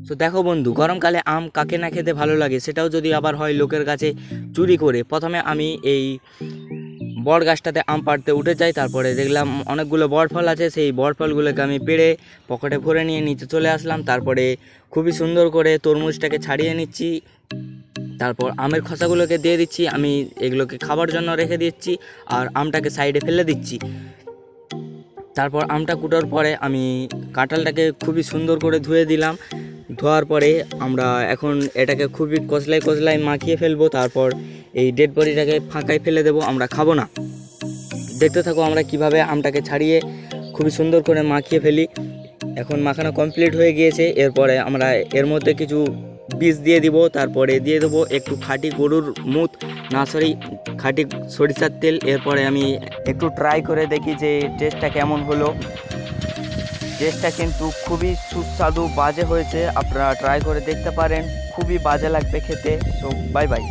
তো দেখো বন্ধু, গরমকালে আম কাকে না খেতে ভালো লাগে, সেটাও যদি আবার হয় লোকের কাছে চুরি করে। প্রথমে আমি এই বট গাছটাতে আম পাড়তে উঠে যাই, তারপরে দেখলাম অনেকগুলো বট ফল আছে, সেই বট ফলগুলোকে আমি পেড়ে পকেটে ভরে নিয়ে নিচে চলে আসলাম। তারপরে খুবই সুন্দর করে তরমুজটাকে ছাড়িয়ে নিচ্ছি, তারপর আমের খোসাগুলোকে দিয়ে দিচ্ছি, আমি এগুলোকে খাবার জন্য রেখে দিচ্ছি আর আমটাকে সাইডে ফেলে দিচ্ছি। তারপর আমটা কুটোর পরে আমি কাঁঠালটাকে খুবই সুন্দর করে ধুয়ে দিলাম। ধোয়ার পরে আমরা এখন এটাকে খুবই কচলাই মাখিয়ে ফেলবো, তারপর এই ডেড বডিটাকে ফাঁকায় ফেলে দেবো, আমরা খাবো না। দেখতে থাকো আমরা কিভাবে আমটাকে ছাড়িয়ে খুবই সুন্দর করে মাখিয়ে ফেলি। এখন মাখানো কমপ্লিট হয়ে গিয়েছে, এরপরে আমরা এর মধ্যে কিছু বীজ দিয়ে দিব, তারপরে দিয়ে দেবো একটু খাঁটি গরুর মুত, না সরি খাঁটি সরিষার তেল। এরপরে আমি একটু ট্রাই করে দেখি যে টেস্টটা কেমন হলো। টেস্টটা কিন্তু খুবই সুস্বাদু বাজে হয়েছে, আপনারা ট্রাই করে দেখতে পারেন, খুবই বাজে লাগবে খেতে। So bye bye.